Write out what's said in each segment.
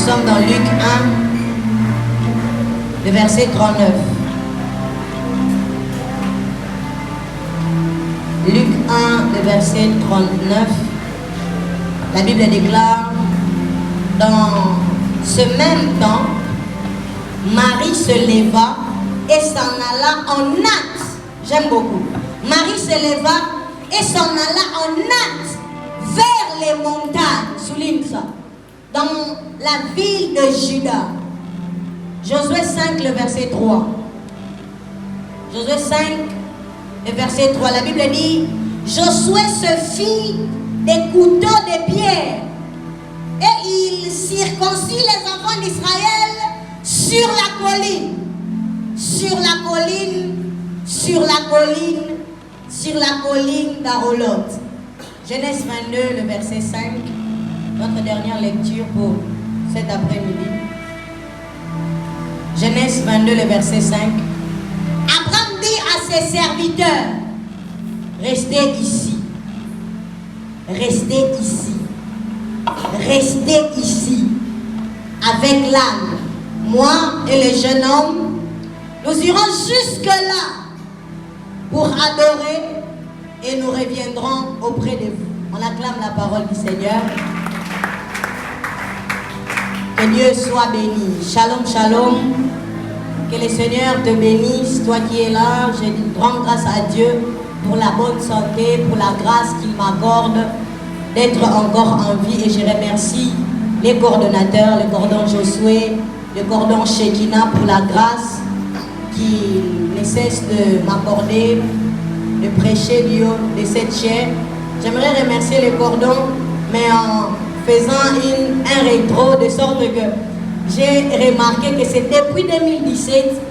sommes dans Luc 1, le verset 39. Luc 1, le verset 39. La Bible déclare, dans ce même temps, Marie se leva et s'en alla en hâte. J'aime beaucoup. Marie se leva et s'en alla en hâte vers les montagnes. Souligne ça. Dans la ville de Juda. Josué 5, le verset 3. Josué 5, le verset 3. La Bible dit, Josué se fit des couteaux de pierre et il circoncit les enfants d'Israël sur la colline. Sur la colline, sur la colline, sur la colline d'Arolot. Genèse 22, le verset 5. Notre dernière lecture pour cet après-midi. Genèse 22, le verset 5. Abraham dit à ses serviteurs, restez ici. Restez ici. Restez ici. Avec l'âne. Moi et le jeune homme, nous irons jusque-là pour adorer et nous reviendrons auprès de vous. On acclame la parole du Seigneur. Que Dieu soit béni. Shalom, shalom. Que le Seigneur te bénisse. Toi qui es là, je rends grâce à Dieu pour la bonne santé, pour la grâce qu'il m'accorde d'être encore en vie. Et je remercie les coordonnateurs, le cordon Josué, le cordon Shekinah pour la grâce qui ne cesse de m'accorder, de prêcher du haut de cette chair. J'aimerais remercier les cordons, mais en faisant un rétro, de sorte que j'ai remarqué que c'est depuis 2017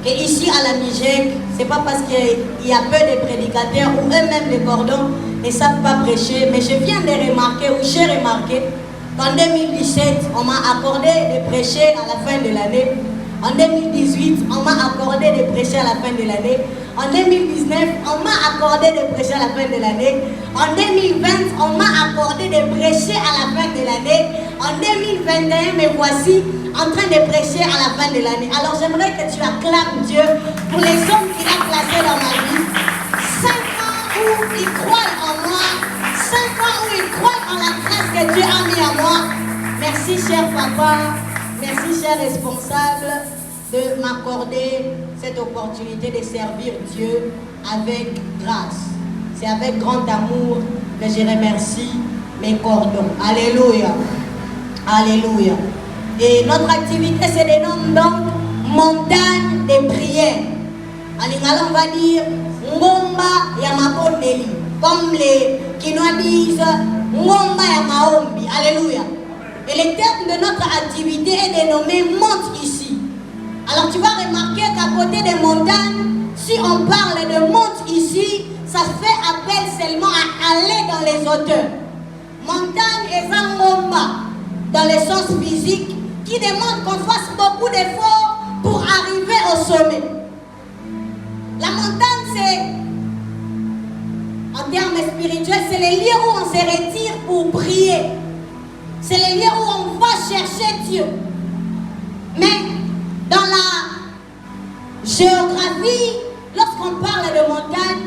qu'ici à la Mijek, c'est pas parce qu'il y a peu de prédicateurs ou eux-mêmes les cordons ne savent pas prêcher, mais je viens de remarquer, ou j'ai remarqué, qu'en 2017, on m'a accordé de prêcher à la fin de l'année. En 2018, on m'a accordé de prêcher à la fin de l'année. En 2019, on m'a accordé de prêcher à la fin de l'année. En 2020, on m'a accordé de prêcher à la fin de l'année. En 2021, me voici en train de prêcher à la fin de l'année. Alors j'aimerais que tu acclames Dieu pour les hommes qu'il a placés dans ma vie. 5 ans où ils croient en moi. 5 ans où ils croient en la grâce que Dieu a mis en moi. Merci cher papa. Merci, cher responsable, de m'accorder cette opportunité de servir Dieu avec grâce. C'est avec grand amour que je remercie mes cordons. Alléluia. Alléluia. Et notre activité se dénomme donc montagne de prière. En lingala, on va dire Ngomba Yamakondeli. Comme les Kinois disent Ngomba Yamaombi. Alléluia. Et le terme de notre activité est dénommé monte ici. Alors tu vas remarquer qu'à côté des montagnes, si on parle de monte ici, ça fait appel seulement à aller dans les hauteurs. Montagne est un ngomba dans le sens physique qui demande qu'on fasse beaucoup d'efforts pour arriver au sommet. La montagne, c'est, en termes spirituels, c'est le lieu où on se retire pour prier. C'est le lieu où on va chercher Dieu. Mais dans la géographie, lorsqu'on parle de montagne,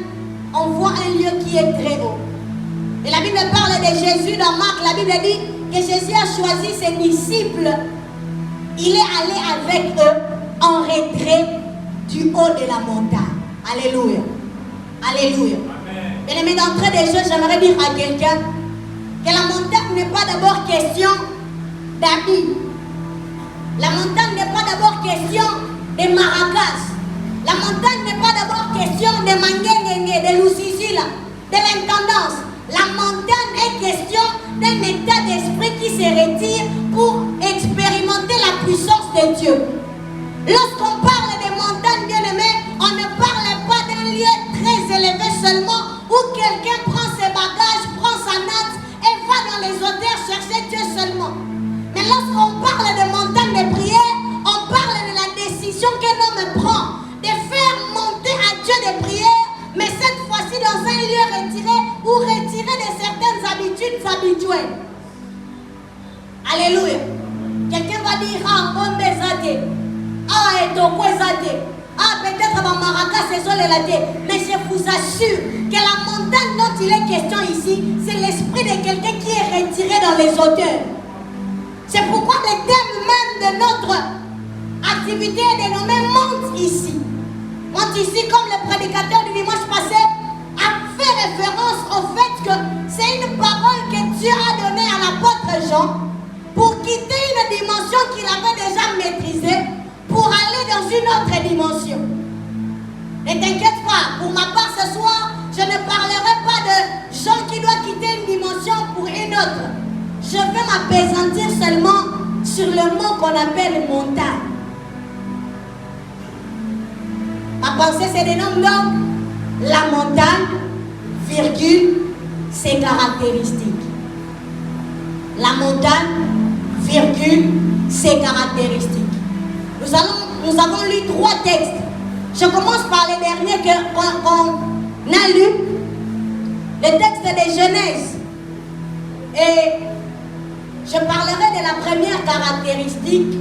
on voit un lieu qui est très haut. Et la Bible parle de Jésus dans Marc. La Bible dit que Jésus a choisi ses disciples. Il est allé avec eux en retrait du haut de la montagne. Alléluia. Alléluia. Bien-aimé, d'entrée des choses, j'aimerais dire à quelqu'un que la montagne n'est pas d'abord question d'habits. La montagne n'est pas d'abord question de maracas. La montagne n'est pas d'abord question de manguengenge, de lusisila, de l'intendance. La montagne est question d'un état d'esprit qui se retire pour expérimenter la puissance de Dieu. Lorsqu'on parle de montagne, bien-aimé, on ne parle pas d'un lieu très élevé seulement où quelqu'un prend ses bagages, prend sa natte et va dans les hauteurs chercher Dieu seulement. Mais lorsqu'on parle de montagne de prière, on parle de la décision qu'un homme prend de faire monter à Dieu des prières, mais cette fois-ci dans un lieu retiré ou retiré de certaines habitudes habituelles. Alléluia. Quelqu'un va dire, ah, on bezate. Ah, et donc, ah, peut-être ma maraca, c'est ça le laté. Mais je vous assure que la montagne dont il est question ici, c'est l'esprit de quelqu'un qui est retiré dans les hauteurs. C'est pourquoi le thème même de notre activité est dénommé monte ici. Monte ici, comme le prédicateur du dimanche passé a fait référence au fait que c'est une parole que Dieu a donnée à l'apôtre Jean pour quitter une dimension qu'il avait déjà maîtrisée pour aller dans une autre dimension. Ne t'inquiète pas, pour ma part ce soir, je ne parlerai pas de Jean qui doit quitter une dimension pour une autre. Je vais m'appesantir seulement sur le mot qu'on appelle montagne. Ma pensée se dénomme donc la montagne, virgule, ses caractéristiques. La montagne, virgule, ses caractéristiques. Nous avons lu 3 textes. Je commence par les derniers qu'on a lus. Le texte de Genèse. Et je parlerai de la première caractéristique.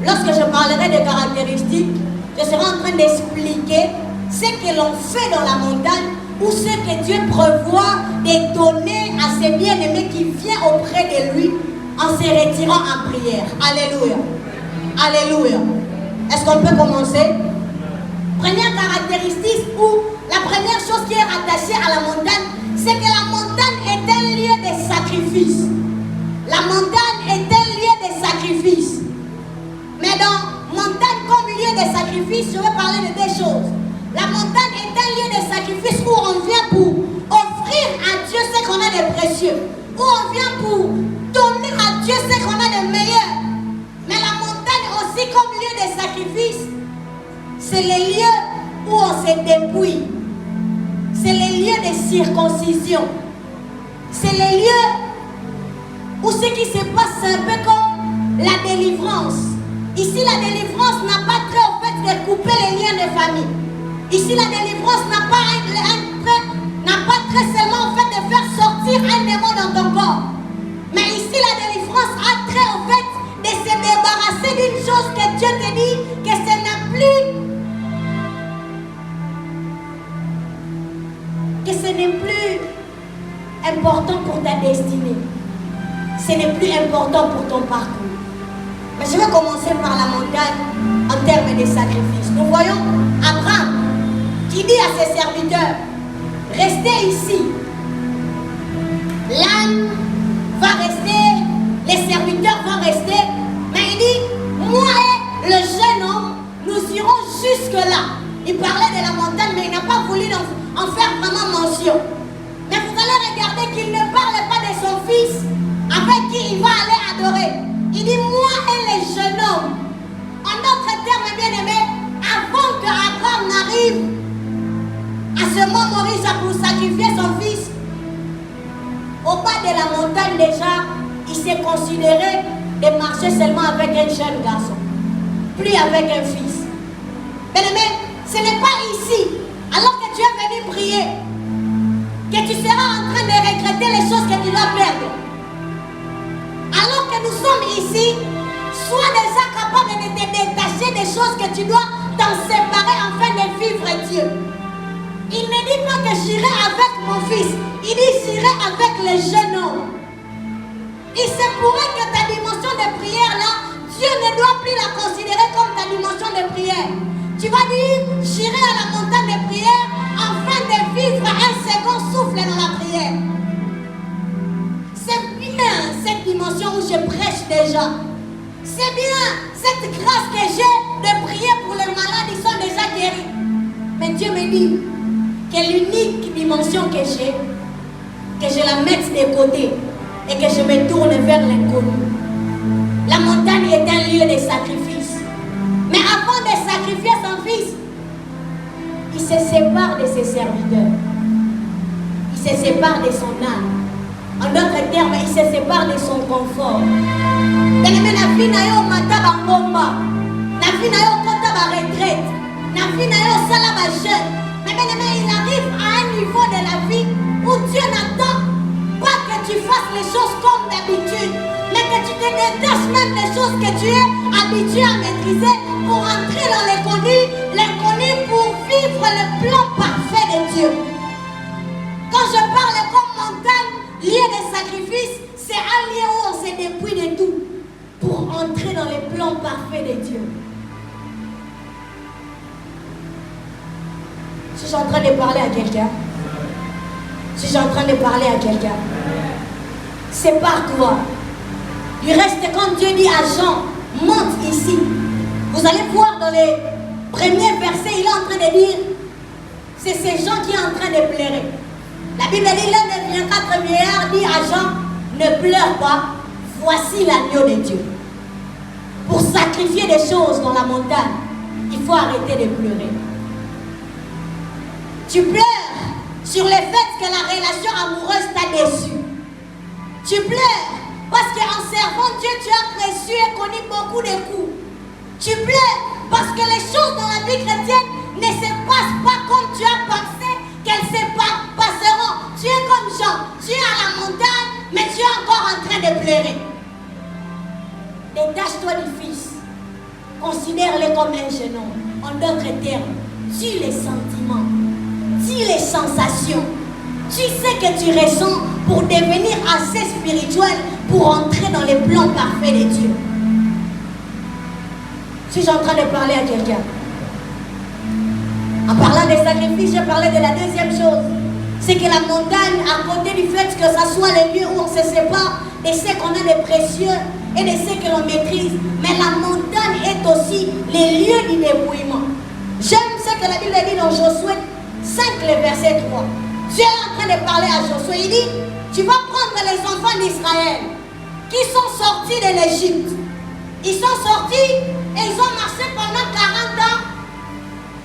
Lorsque je parlerai des caractéristiques, je serai en train d'expliquer ce que l'on fait dans la montagne ou ce que Dieu prévoit de donner à ses bien-aimés qui viennent auprès de lui en se retirant en prière. Alléluia. Alléluia. Est-ce qu'on peut commencer? Première caractéristique ou la première chose qui est rattachée à la montagne, c'est que la montagne est un lieu de sacrifice. La montagne est un lieu de sacrifice. Mais dans montagne comme lieu de sacrifice, je vais parler de 2 choses. La montagne est un lieu de sacrifice où on vient pour offrir à Dieu ce qu'on a de précieux. Où on vient pour donner à Dieu ce qu'on a de meilleur. Mais la montagne aussi comme lieu de sacrifice, c'est le lieu où on se dépouille. C'est le lieu de circoncision. C'est le lieu où ce qui se passe, c'est un peu comme la délivrance. Ici, la délivrance n'a pas trait au fait de couper les liens de famille. Ici, la délivrance n'a pas trait seulement au fait de faire sortir un démon dans ton corps. Mais ici, la délivrance a trait au fait de se débarrasser d'une chose que Dieu te dit que ce n'est plus, important pour ta destinée. Ce n'est plus important pour ton parcours. Mais je vais commencer par la montagne en termes de sacrifice. Nous voyons Abraham qui dit à ses serviteurs, restez ici. L'âne va rester, les serviteurs vont rester, mais il dit, moi et le jeune homme, nous irons jusque-là. Il parlait de la montagne, mais il n'a pas voulu en faire vraiment mention. Mais vous allez regarder qu'il ne parle pas de son fils avec qui il va aller adorer. Il dit, moi et les jeunes hommes. En d'autres termes, bien aimé, avant que Abraham n'arrive à ce moment Maurice pour sacrifier son fils, au bas de la montagne déjà, il s'est considéré de marcher seulement avec un jeune garçon, plus avec un fils. Bien aimé, ce n'est pas ici, alors que tu es venu prier, que tu seras en train de regretter les choses que tu dois perdre. Alors que nous sommes ici, sois déjà capable de te détacher des choses que tu dois t'en séparer afin de vivre Dieu. Il ne dit pas que j'irai avec mon fils, il dit j'irai avec les jeunes hommes. Il se pourrait que ta dimension de prière là, Dieu ne doit plus la considérer comme ta dimension de prière. Tu vas dire, j'irai à la montagne de prière afin de vivre un second souffle dans la prière. C'est bien cette dimension où je prêche déjà. C'est bien cette grâce que j'ai de prier pour les malades, ils sont déjà guéris. Mais Dieu me dit que l'unique dimension que j'ai, que je la mette de côté et que je me tourne vers l'inconnu. La montagne est un lieu de sacrifice. Mais avant de sacrifier son fils, il se sépare de ses serviteurs. Il se sépare de son âme. En d'autres termes, il se sépare de son confort. Mais la vie n'a pas mata bangomba. La vie n'a pas kota ba retraite. La vie n'a pas sala ba jeune. Mais il arrive à un niveau de la vie où Dieu n'attend pas que tu fasses les choses comme d'habitude, mais que que tu te détaches même des choses que tu es habitué à maîtriser pour entrer dans l'inconnu pour vivre le plan parfait de Dieu. Quand je parle comme montagne, lieu de sacrifice, c'est un lieu où on se dépouille de tout pour entrer dans le plan parfait de Dieu. Si je suis en train de parler à quelqu'un, si je suis en train de parler à quelqu'un, sépare-toi. Du reste, quand Dieu dit à Jean, monte ici, vous allez voir dans les premiers versets, il est en train de dire, c'est ces gens qui sont en train de pleurer. La Bible dit, l'un des 4 vieillards dit à Jean, ne pleure pas, voici l'agneau de Dieu. Pour sacrifier des choses dans la montagne, il faut arrêter de pleurer. Tu pleures sur le fait que la relation amoureuse t'a déçu. Tu pleures parce qu'en servant Dieu, tu as reçu et connu beaucoup de coups. Tu pleures parce que les choses dans la vie chrétienne ne se passent pas comme tu as pensé qu'elles se passeront. Tu es comme Jean, tu es à la montagne, mais tu es encore en train de pleurer. Détache-toi du Fils. Considère-le comme un jeune homme. En d'autres termes, tue les sentiments, tue les sensations. Tu sais que tu ressens pour devenir assez spirituel pour entrer dans les plans parfaits de Dieu. Si je suis en train de parler à quelqu'un, en parlant des sacrifices, je parlais de la deuxième chose. C'est que la montagne, à côté du fait que ça soit le lieu où on se sépare de ce qu'on a de précieux et de ce que l'on maîtrise, mais la montagne est aussi le lieu du dépouillement. J'aime ce que la Bible dit dans Josué 5, le verset 3. Dieu est en train de parler à Josué. Il dit, tu vas prendre les enfants d'Israël qui sont sortis de l'Égypte. Ils sont sortis et ils ont marché pendant 40 ans.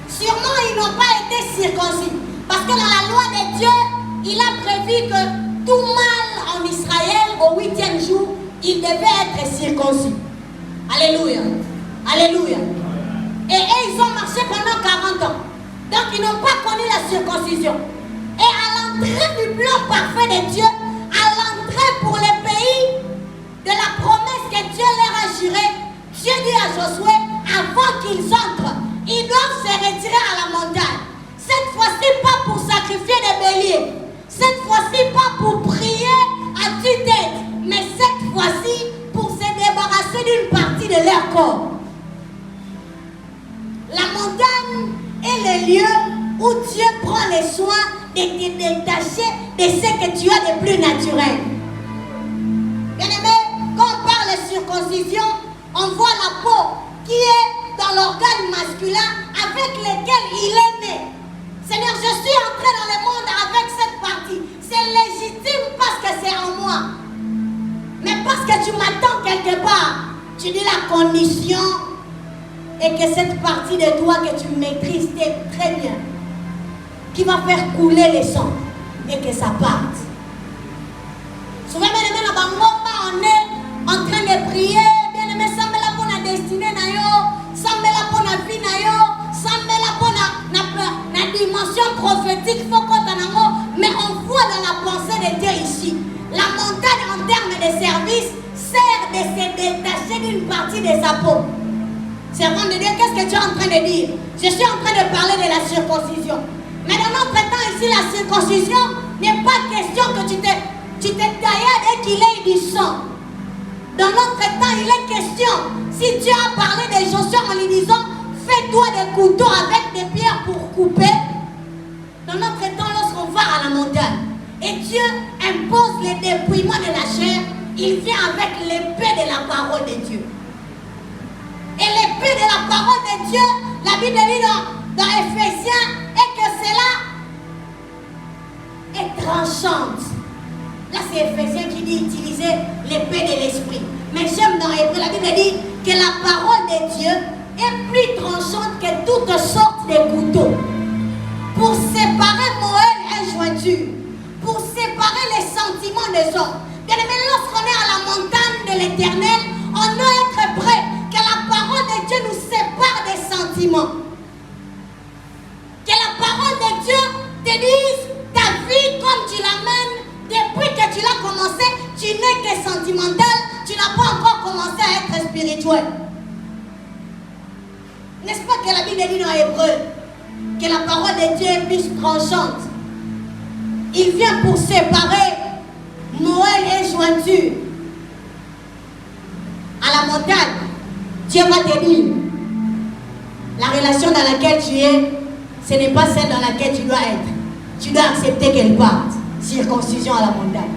Sûrement, ils n'ont pas été circoncis. Parce que dans la loi de Dieu, il a prévu que tout mâle en Israël, au 8e jour, il devait être circoncis. Alléluia. Alléluia. Et ils ont marché pendant 40 ans. Donc, ils n'ont pas connu la circoncision. Et à l'entrée du plan parfait de Dieu, à l'entrée pour le pays de la promesse que Dieu leur a juré, Dieu dit à Josué, avant qu'ils entrent, ils doivent se retirer à la montagne. Cette fois-ci, pas pour sacrifier des béliers. Cette fois-ci, pas pour prier à tue-tête. Mais cette fois-ci, pour se débarrasser d'une partie de leur corps. La montagne est le lieu où Dieu prend le soin de te détacher de ce que tu as de plus naturel. Bien aimé, quand on parle de circoncision, on voit la peau qui est dans l'organe masculin avec lequel il est né. Seigneur, je suis entré dans le monde avec cette partie. C'est légitime parce que c'est en moi. Mais parce que tu m'attends quelque part, tu dis la condition et que cette partie de toi que tu maîtrises très bien, qui va faire couler le sang et que ça parte. Souvent, bien aimé, on est en train de prier, bien aimé, ça me l'a pour la destinée, ça me l'a pour la vie, ça me l'a pour la dimension prophétique, mais on voit dans la pensée de Dieu ici. La montagne en termes de service sert de se détacher d'une partie de sa peau. Servant de Dieu, qu'est-ce que tu es en train de dire? Je suis en train de parler de la circoncision. Mais dans notre temps ici, la circoncision n'est pas question que tu te tailles et qu'il ait du sang. Dans notre temps, il est question, si Dieu a parlé de Josué en lui disant, fais-toi des couteaux avec des pierres pour couper. Dans notre temps, lorsqu'on va à la montagne, et Dieu impose le dépouillement de la chair, il vient avec l'épée de la parole de Dieu. Et l'épée de la parole de Dieu, la Bible dit dans Éphésiens, et que cela est tranchante. Là, c'est Éphésiens qui dit utiliser l'épée de l'esprit. Mais j'aime dans Hébreu, la Bible dit que la parole de Dieu est plus tranchante que toutes sortes de couteaux. Pour séparer moelle et jointure. Pour séparer les sentiments des hommes. Bien aimé, lorsqu'on est à la montagne de l'Éternel, on doit être prêt que la parole de Dieu nous sépare des sentiments. Que la parole de Dieu te dise ta vie comme tu l'amènes depuis que tu l'as commencé, tu n'es que sentimental, tu n'as pas spirituel. N'est-ce pas que la Bible dit dans Hébreu que la parole de Dieu est plus tranchante? Il vient pour séparer Noël et jointure. À la montagne, Dieu va te dire, la relation dans laquelle tu es, ce n'est pas celle dans laquelle tu dois être. Tu dois accepter qu'elle parte. Circoncision à la montagne.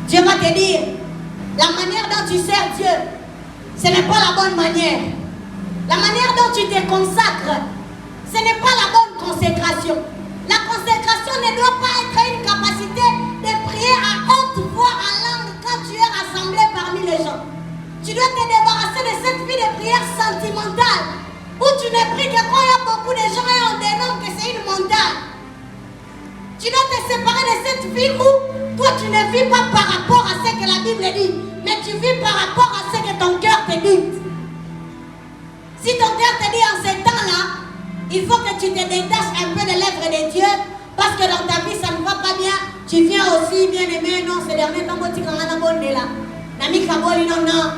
Dieu va te dire, la manière dont tu sers Dieu, ce n'est pas la bonne manière. La manière dont tu te consacres, ce n'est pas la bonne consécration. La consécration ne doit pas être une capacité de prier à haute voix en langue quand tu es rassemblé parmi les gens. Tu dois te débarrasser de cette vie de prière sentimentale où tu ne pries que quand il y a beaucoup de gens et on dénomme que c'est une montagne. Tu dois te séparer de cette vie où toi tu ne vis pas par rapport à ce que la Bible dit, mais tu vis par rapport à ce que ton cœur te dit. Si ton cœur te dit en ce temps-là, il faut que tu te détaches un peu de l'œuvre de Dieu, parce que dans ta vie ça ne va pas bien. Tu viens aussi bien aimé, non, ce dernier temps, tu as un bon là. Nami Kaboli, non, non,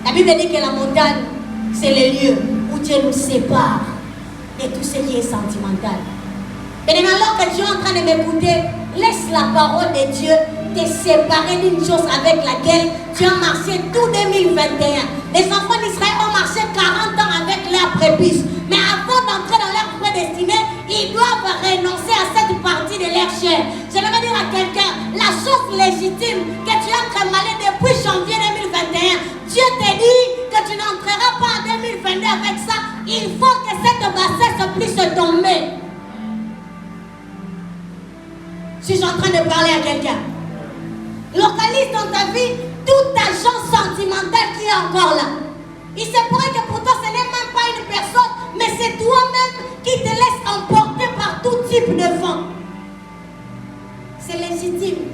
la Bible dit que la montagne, c'est le lieu où Dieu nous sépare de tout ce qui est sentimental. Et alors que tu es en train de m'écouter, laisse la parole de Dieu te séparer d'une chose avec laquelle tu as marché tout 2021. Les enfants d'Israël ont marché 40 ans avec leur prépuce. Mais avant d'entrer dans leur prédestinée, ils doivent renoncer à cette partie de leur chair. Je vais dire à quelqu'un, la chose légitime que tu as travaillé depuis janvier 2021, Dieu te dit que tu n'entreras pas en 2022 avec ça. Il faut que cette bassesse puisse tomber. Si je suis en train de parler à quelqu'un, localise dans ta vie toute agent sentimental qui est encore là. Il se pourrait que pour toi ce n'est même pas une personne, mais c'est toi-même qui te laisse emporter par tout type de vent. C'est légitime.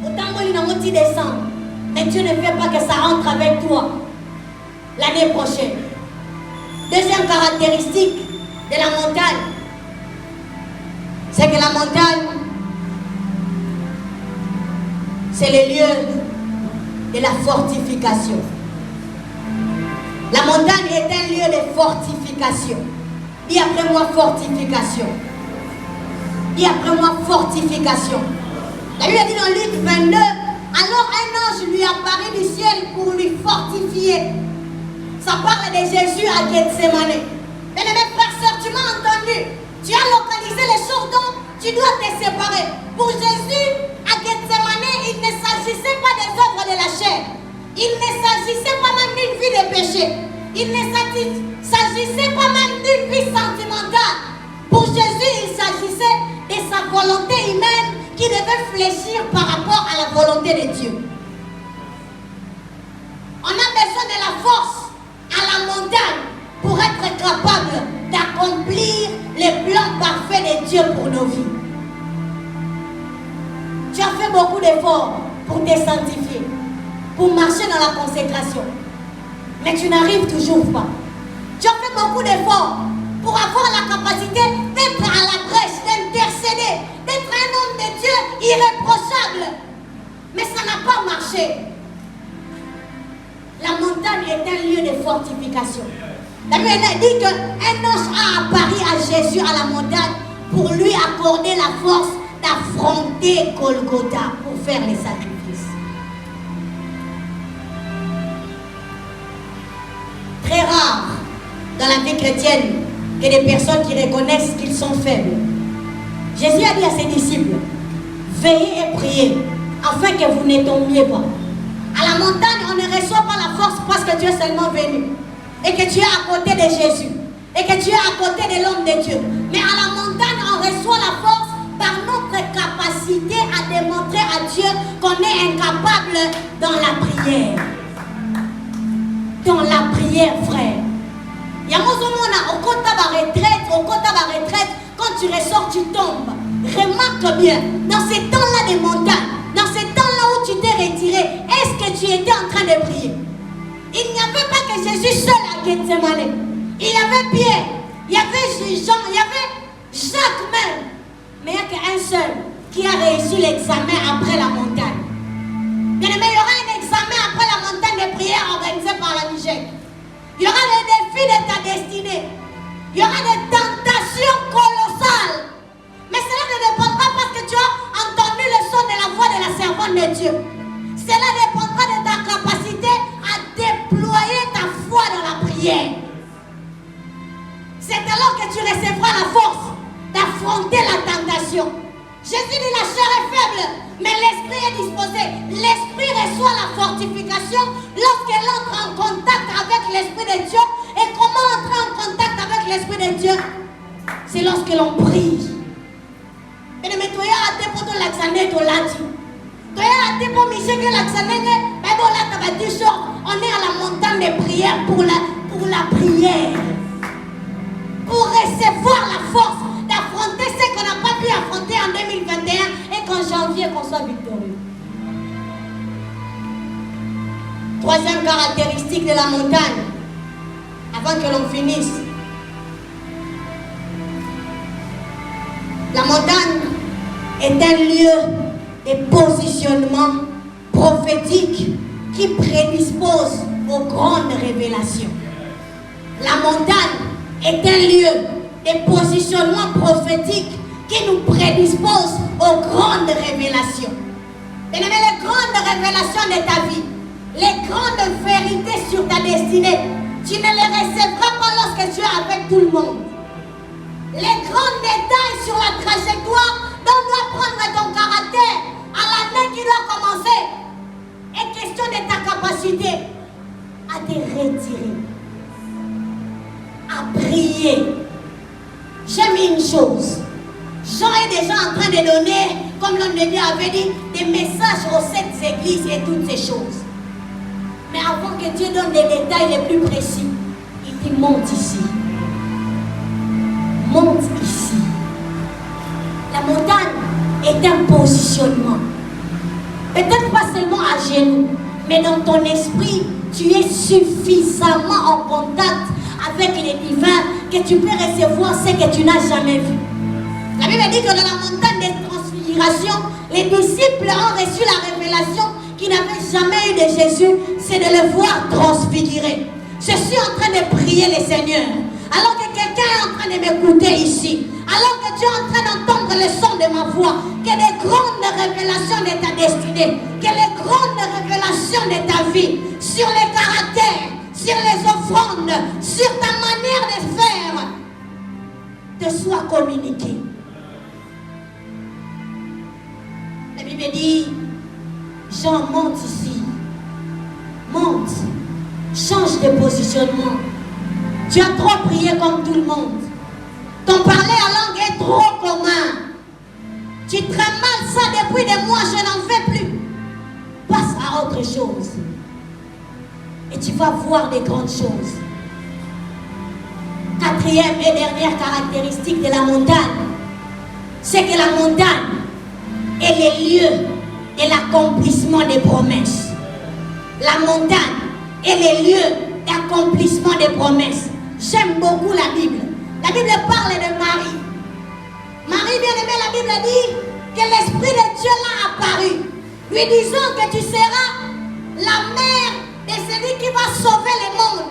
Autant que dans mon petit décembre, mais Dieu ne fait pas que ça rentre avec toi l'année prochaine. Deuxième caractéristique de la montagne, c'est que la montagne, c'est le lieu de la fortification. La montagne est un lieu de fortification. Dis après moi fortification. Dis après moi fortification. La Bible dit dans Luc 22, alors un ange lui apparaît du ciel pour lui fortifier. Ça parle de Jésus à Gethsemane. Mais mes frères, sœurs, tu m'as entendu. Tu as localisé les choses dont tu dois te séparer. Pour Jésus, à Gethsemane, il ne s'agissait pas des œuvres de la chair. Il ne s'agissait pas même d'une vie de péché. Il ne s'agissait pas même d'une vie sentimentale. Pour Jésus, il s'agissait de sa volonté humaine qui devait fléchir par rapport à la volonté de Dieu. On a besoin de la force à la montagne pour être capable d'accomplir les plans parfaits de Dieu pour nos vies. Tu as fait beaucoup d'efforts pour te sanctifier, pour marcher dans la consécration. Mais tu n'arrives toujours pas. Tu as fait beaucoup d'efforts pour avoir la capacité d'être à la brèche, d'intercéder, d'être un homme de Dieu irréprochable. Mais ça n'a pas marché. La montagne est un lieu de fortification. La Bible dit qu'un ange a apparu à Jésus à la montagne pour lui accorder la force d'affronter Golgotha pour faire les sacrifices. Très rare dans la vie chrétienne que des personnes qui reconnaissent qu'ils sont faibles. Jésus a dit à ses disciples, veillez et priez afin que vous ne tombiez pas. À la montagne, on ne reçoit pas la force parce que tu es seulement venu et que tu es à côté de Jésus et que tu es à côté de l'homme de Dieu. Mais à la montagne, on reçoit la force par notre capacité à démontrer à Dieu qu'on est incapable dans la prière. Dans la prière, frère. Il y a un moment au compte de retraite, quand tu ressors, tu tombes. Remarque bien, dans ces temps-là de montagne, dans ces temps-là où tu t'es retiré, est-ce que tu étais en train de prier? Il n'y avait pas que Jésus seul à Gethsemane. Il y avait Pierre, il y avait Jean, il y avait Jacques même. Mais il n'y a qu'un seul qui a réussi l'examen après la montagne. Bien aimé, Il y aura des défis de ta destinée. Il y aura des tentations colossales. Mais cela ne dépendra pas parce que tu as entendu le son de la voix de la servante de Dieu. Cela dépendra de ta capacité à déployer ta foi dans la prière. C'est alors que tu recevras la force d'affronter la tentation. Jésus dit la chair est faible, mais l'esprit est disposé. L'esprit reçoit la fortification lorsqu'elle entre en contact avec l'esprit de Dieu. Et comment entrer en contact avec l'esprit de Dieu? C'est lorsque l'on prie. Et de mettre à tes potes l'accent de l'anti. Tu as tes potes Michel que l'accent de on est à la montagne de prière pour la prière. Pour recevoir la force d'affronter ce qu'on n'a pas pu affronter en 2021 et qu'en janvier qu'on soit victorieux. Troisième caractéristique de la montagne, avant que l'on finisse. La montagne est un lieu de positionnement prophétique qui prédispose aux grandes révélations. La montagne est un lieu de positionnement prophétique qui nous prédispose aux grandes révélations. Les grandes révélations de ta vie, les grandes vérités sur ta destinée, tu ne les recevras pas lorsque tu es avec tout le monde. Les grands détails sur la trajectoire dont doit prendre ton caractère à l'année qui doit commencer est question de ta capacité à te retirer, à prier. J'aime une chose. Jean est déjà en train de donner, comme l'homme de Dieu avait dit, des messages aux 7 églises et toutes ces choses. Mais avant que Dieu donne des détails les plus précis, il dit monte ici. Monte ici. La montagne est un positionnement. Peut-être pas seulement à genoux, mais dans ton esprit, tu es suffisamment en contact avec les divins que tu peux recevoir ce que tu n'as jamais vu. La Bible dit que dans la montagne de transfiguration, les disciples ont reçu la révélation qu'ils n'avaient jamais eu de Jésus, c'est de le voir transfiguré. Je suis en train de prier le Seigneur. Alors que quelqu'un est en train de m'écouter ici, alors que tu es en train d'entendre le son de ma voix, que les grandes révélations de ta destinée, que les grandes révélations de ta vie, sur les caractères, sur les offrandes, sur ta manière de faire, te soient communiquées. La Bible dit, Jean, monte ici, monte, change de positionnement. Tu as trop prié comme tout le monde. Ton parler en langue est trop commun. Tu trembles ça depuis des mois, je n'en fais plus. Passe à autre chose. Et tu vas voir des grandes choses. Quatrième et dernière caractéristique de la montagne, c'est que la montagne est le lieu de l'accomplissement des promesses. La montagne est le lieu d'accomplissement des promesses. J'aime beaucoup la Bible. La Bible parle de Marie. Marie, bien aimée, la Bible dit que l'Esprit de Dieu l'a apparu, lui disant que tu seras la mère de celui qui va sauver le monde.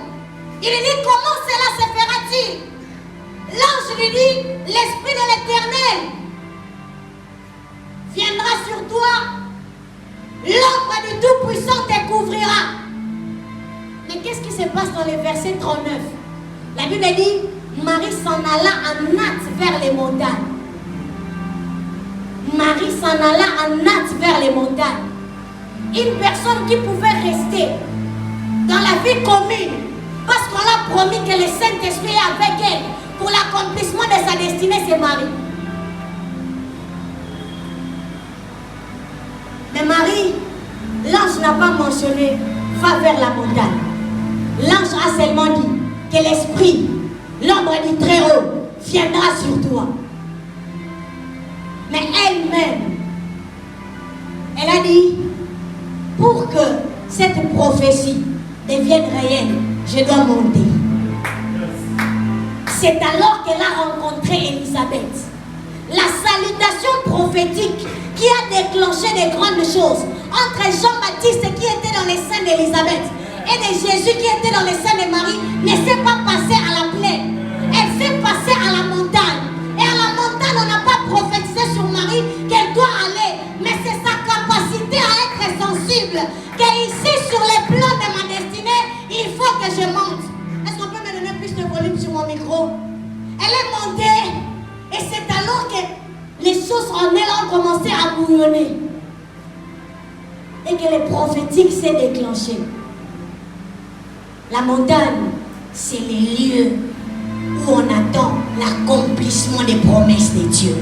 Il lui dit, comment cela se fera-t-il? L'ange lui dit, l'Esprit de l'Éternel viendra sur toi, l'ombre du Tout-Puissant te couvrira. Mais qu'est-ce qui se passe dans le verset 39? La Bible dit, Marie s'en alla en hâte vers les montagnes. Marie s'en alla en hâte vers les montagnes. Une personne qui pouvait rester dans la vie commune parce qu'on l'a promis que le Saint-Esprit est avec elle pour l'accomplissement de sa destinée, c'est Marie. Mais Marie, l'ange n'a pas mentionné va vers la montagne. L'ange a seulement dit que l'Esprit, l'ombre du Très-Haut, viendra sur toi. Mais elle-même, elle a dit, pour que cette prophétie devienne réelle, je dois monter. C'est alors qu'elle a rencontré Élisabeth. La salutation prophétique qui a déclenché des grandes choses entre Jean-Baptiste qui était dans les seins d'Élisabeth et de Jésus qui était dans les seins de Marie ne s'est pas passée à la plaine. Elle s'est passée à la montagne. Et à la montagne, on n'a pas prophétisé sur Marie qu'elle doit aller. Mais c'est sa capacité à être sensible. Qu'ici, sur les plans de ma destinée, il faut que je monte. Est-ce qu'on peut me donner plus de volume sur mon micro? Elle est montée. Et c'est alors que les choses en elle ont commencé à bouillonner. Et que le prophétique s'est déclenché. La montagne, c'est les lieux où on attend l'accomplissement des promesses de Dieu.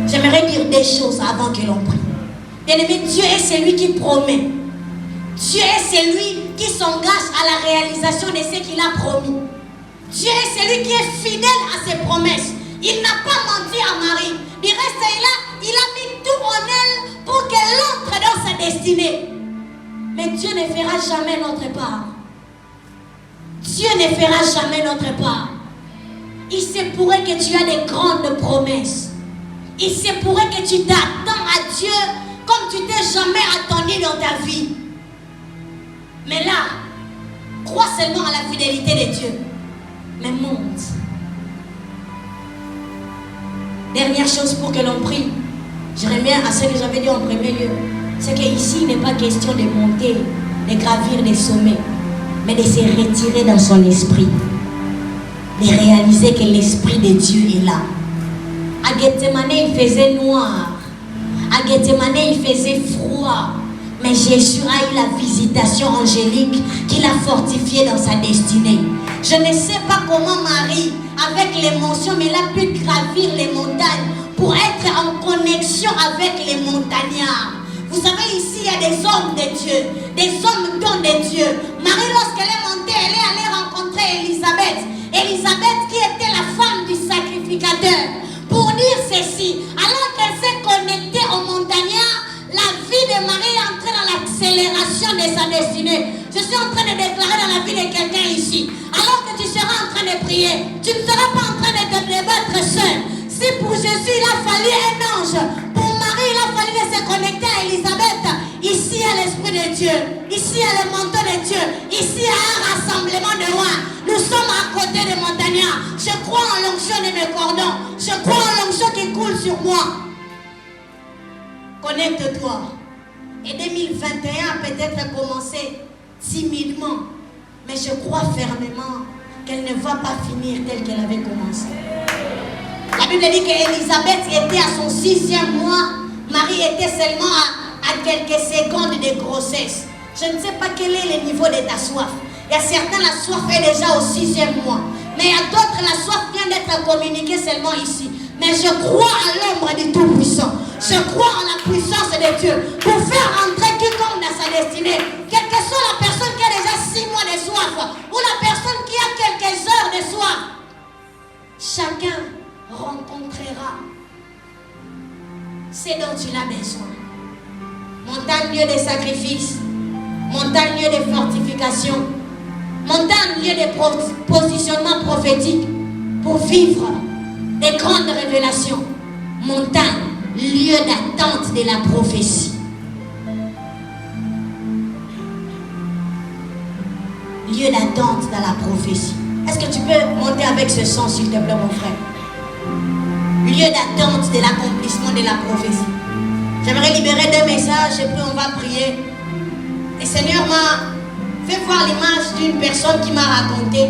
J'aimerais dire des choses avant que l'on prie. Bien-aimé, Dieu est celui qui promet. Dieu est celui qui s'engage à la réalisation de ce qu'il a promis. Dieu est celui qui est fidèle à ses promesses. Il n'a pas menti à Marie. Du reste, il a mis tout en elle pour qu'elle entre dans sa destinée. Mais Dieu ne fera jamais notre part. Dieu ne fera jamais notre part. Il se pourrait que tu aies des grandes promesses. Il se pourrait que tu t'attends à Dieu comme tu t'es jamais attendu dans ta vie. Mais là, crois seulement à la fidélité de Dieu. Mais monte. Dernière chose pour que l'on prie. Je reviens à ce que j'avais dit en premier lieu. C'est qu'ici, il n'est pas question de monter, de gravir des sommets, mais de se retirer dans son esprit. De réaliser que l'Esprit de Dieu est là. À Gethsemane, il faisait noir. À Gethsemane, il faisait froid. Mais Jésus a eu la visitation angélique qui l'a fortifié dans sa destinée. Je ne sais pas comment Marie, avec l'émotion, mais elle a pu gravir les montagnes pour être en connexion avec les montagnards. Vous savez, ici, il y a des hommes de Dieu, des hommes dons de Dieu. Marie, lorsqu'elle est montée, elle est allée rencontrer Élisabeth. Élisabeth qui était la femme du sacrificateur. Pour dire ceci, alors qu'elle s'est connectée aux montagnards, la vie de Marie est entrée dans l'accélération de sa destinée. Je suis en train de déclarer dans la vie de quelqu'un ici. Alors que tu seras en train de prier, tu ne seras pas en train de te débattre seul. Si pour Jésus il a fallu un ange, pour Marie il a fallu de se connecter à Élisabeth, ici il y a l'Esprit de Dieu, ici il y a le manteau de Dieu, ici il y a un rassemblement de rois. Nous sommes à côté des montagnards. Je crois en l'onction de mes cordons. Je crois en l'onction qui coule sur moi. Connecte-toi. Et 2021 a peut-être commencé timidement, mais je crois fermement qu'elle ne va pas finir telle qu'elle avait commencé. La Bible dit qu'Élisabeth était à son 6e mois, Marie était seulement à quelques secondes de grossesse. Je ne sais pas quel est le niveau de ta soif. Il y a certains, la soif est déjà au 6e mois. Mais il y a d'autres, la soif vient d'être communiquée seulement ici. Mais je crois à l'ombre du Tout-Puissant. Je crois en la puissance de Dieu pour faire entrer quiconque dans sa destinée. Quelle que soit la personne qui a déjà 6 mois de soif ou la personne qui a quelques heures de soif, chacun rencontrera ce dont il a besoin. Montagne, lieu de sacrifice. Montagne, lieu de fortification. Montagne, lieu de positionnement prophétique pour vivre des grandes révélations. Montagne, lieu d'attente de la prophétie. Lieu d'attente dans la prophétie. Est-ce que tu peux monter avec ce son, s'il te plaît, mon frère? Lieu d'attente de l'accomplissement de la prophétie. J'aimerais libérer 2 messages et puis on va prier. Le Seigneur m'a fait voir l'image d'une personne qui m'a raconté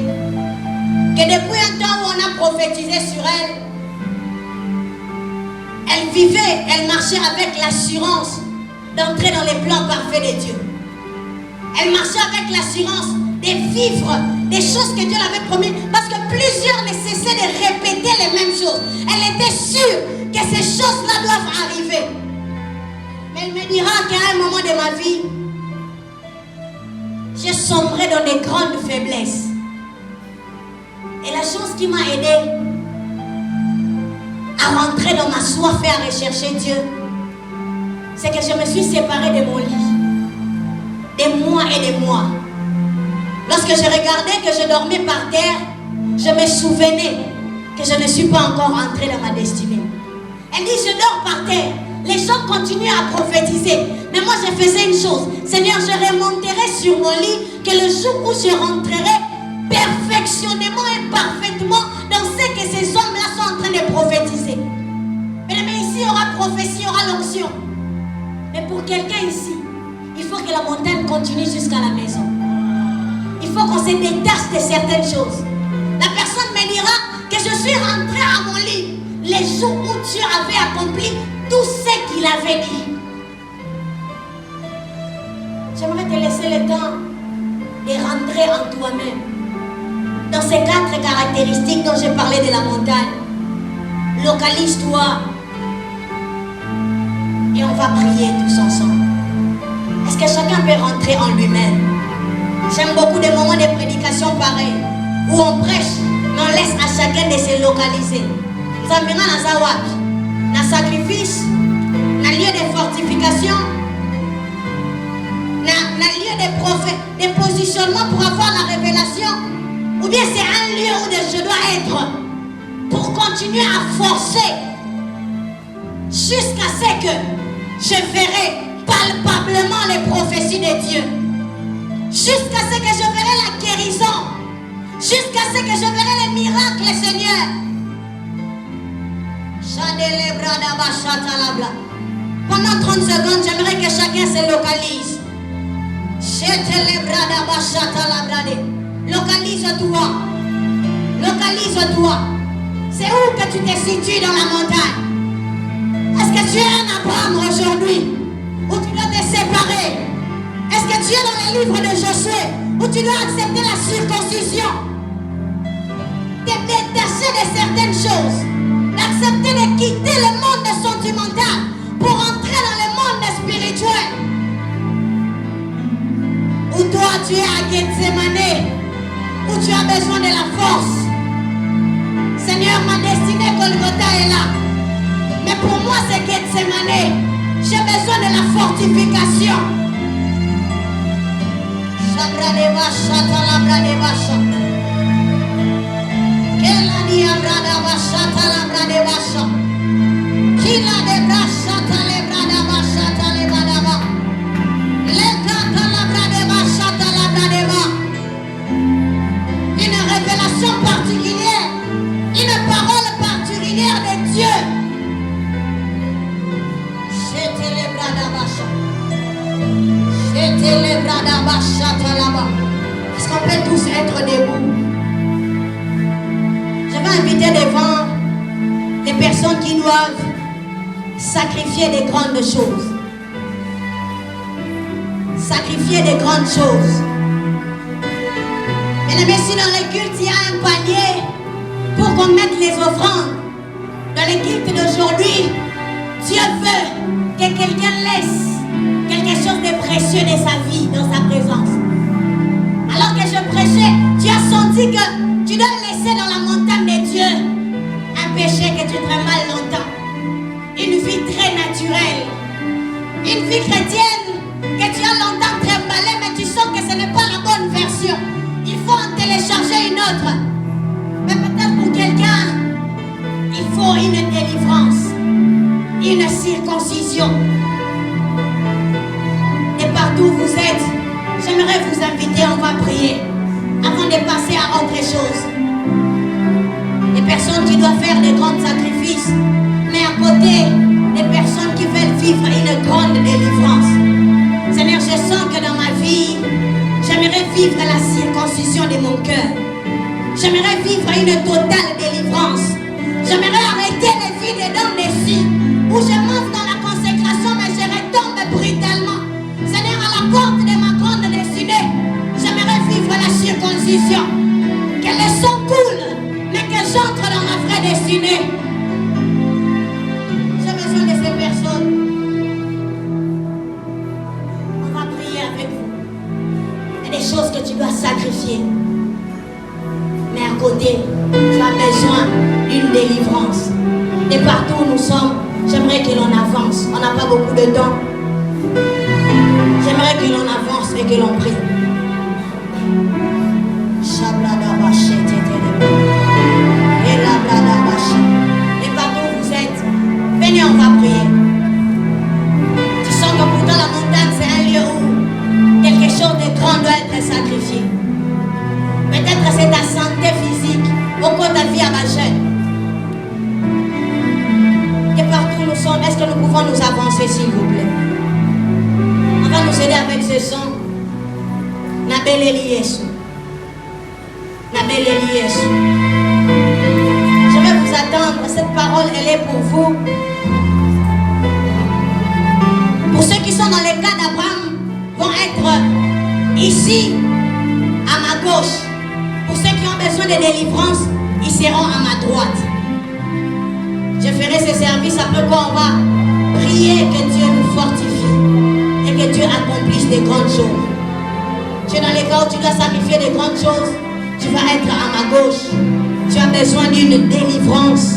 que depuis un temps où on a prophétisé sur elle, elle vivait, elle marchait avec l'assurance d'entrer dans les plans parfaits de Dieu. Elle marchait avec l'assurance de vivre des choses que Dieu l'avait promis, parce que plusieurs ne cessaient de répéter les mêmes choses. Elle était sûre que ces choses-là doivent arriver. Mais elle me dira qu'à un moment de ma vie, j'ai sombré dans des grandes faiblesses. Et la chose qui m'a aidée à rentrer dans ma soif et à rechercher Dieu, c'est que je me suis séparée de mon lit. Des mois et des mois. Lorsque je regardais que je dormais par terre, je me souvenais que je ne suis pas encore entrée dans ma destinée. Elle dit, je dors par terre. Les gens continuent à prophétiser. Mais moi, je faisais une chose. Seigneur, je remonterai sur mon lit que le jour où je rentrerai perfectionnément et parfaitement dans ce que ces hommes-là sont en train de prophétiser. Mais ici, il y aura prophétie, il y aura l'onction. Mais pour quelqu'un ici, il faut que la montagne continue jusqu'à la maison. Il faut qu'on se détache de certaines choses. La personne me dira que je suis rentré à mon lit les jours où Dieu avait accompli tout ce qu'il avait dit. J'aimerais te laisser le temps de rentrer en toi-même. Dans ces 4 caractéristiques dont j'ai parlé de la montagne, localise-toi et on va prier tous ensemble. Est-ce que chacun peut rentrer en lui-même? J'aime beaucoup des moments de prédication pareils où on prêche, mais on laisse à chacun de se localiser. Nous avons un sacrifice, un lieu de fortification, un lieu de positionnement pour avoir la révélation, ou bien c'est un lieu où je dois être pour continuer à forcer jusqu'à ce que je verrai palpablement les prophéties de Dieu, jusqu'à ce que je verrai la guérison, jusqu'à ce que je verrai les miracles, Seigneur. Pendant 30 secondes, j'aimerais que chacun se localise. Localise-toi. Localise-toi. C'est où que tu te situes dans la montagne? Est-ce que tu es un Abraham aujourd'hui où tu dois te séparer? Est-ce que tu es dans le livre de Josué où tu dois accepter la circoncision? Te détacher de certaines choses, d'accepter de quitter le monde sentimental pour entrer dans le monde spirituel. Où toi tu es à Gethsemane, où tu as besoin de la force. Seigneur, ma destinée Golgotha est là. Mais pour moi c'est Gethsemane. J'ai besoin de la fortification. Une révélation particulière, une parole particulière de Dieu. Est-ce qu'on peut tous être debout? Je vais inviter devant les personnes qui doivent sacrifier des grandes choses. Sacrifier des grandes choses. Et bien, si dans le culte il y a un panier pour qu'on mette les offrandes, dans le culte d'aujourd'hui, Dieu veut que quelqu'un laisse quelque chose de précieux de sa vie dans sa présence. Alors que je prêchais, tu as senti que tu dois laisser dans la montagne de Dieu un péché que tu traînes mal longtemps. Une vie très naturelle. Une vie chrétienne que tu as longtemps trimballée, mais tu sens que ce n'est pas la bonne version. Il faut en télécharger une autre. Mais peut-être pour quelqu'un, il faut une délivrance, une circoncision. Et partout où vous êtes, j'aimerais vous inviter, on va prier avant de passer à autre chose. Les personnes qui doivent faire des grands sacrifices, mais à côté, des personnes qui veulent vivre une grande délivrance. Seigneur, je sens que dans ma vie, j'aimerais vivre la circoncision de mon cœur. J'aimerais vivre une totale délivrance. J'aimerais arrêter les vies dedans dessus, où je monte dans la consécration, mais je retombe brutalement. Seigneur, à la porte de ma grande destinée, j'aimerais vivre la circoncision. Que le sang coule, mais que j'entre dans ma vraie destinée. J'ai besoin de ces personnes. On va prier avec vous. Il y a des choses que tu dois sacrifier. Mais à côté, tu as besoin d'une délivrance. Et partout où nous sommes, j'aimerais que l'on avance. On n'a pas beaucoup de temps. J'aimerais que l'on avance et que l'on prie. Et partout où vous êtes, venez, on va prier. s'il vous plaît. On va nous aider avec ce son. Je vais vous attendre. Cette parole, elle est pour vous. Pour ceux qui sont dans les cas d'Abraham, vont être ici, à ma gauche. Pour ceux qui ont besoin de délivrance, ils seront à ma droite. Je ferai ce service après quoi on va prier que Dieu nous fortifie et que Dieu accomplisse des grandes choses. Tu es dans les cas où tu dois sacrifier des grandes choses, tu vas être à ma gauche. Tu as besoin d'une délivrance.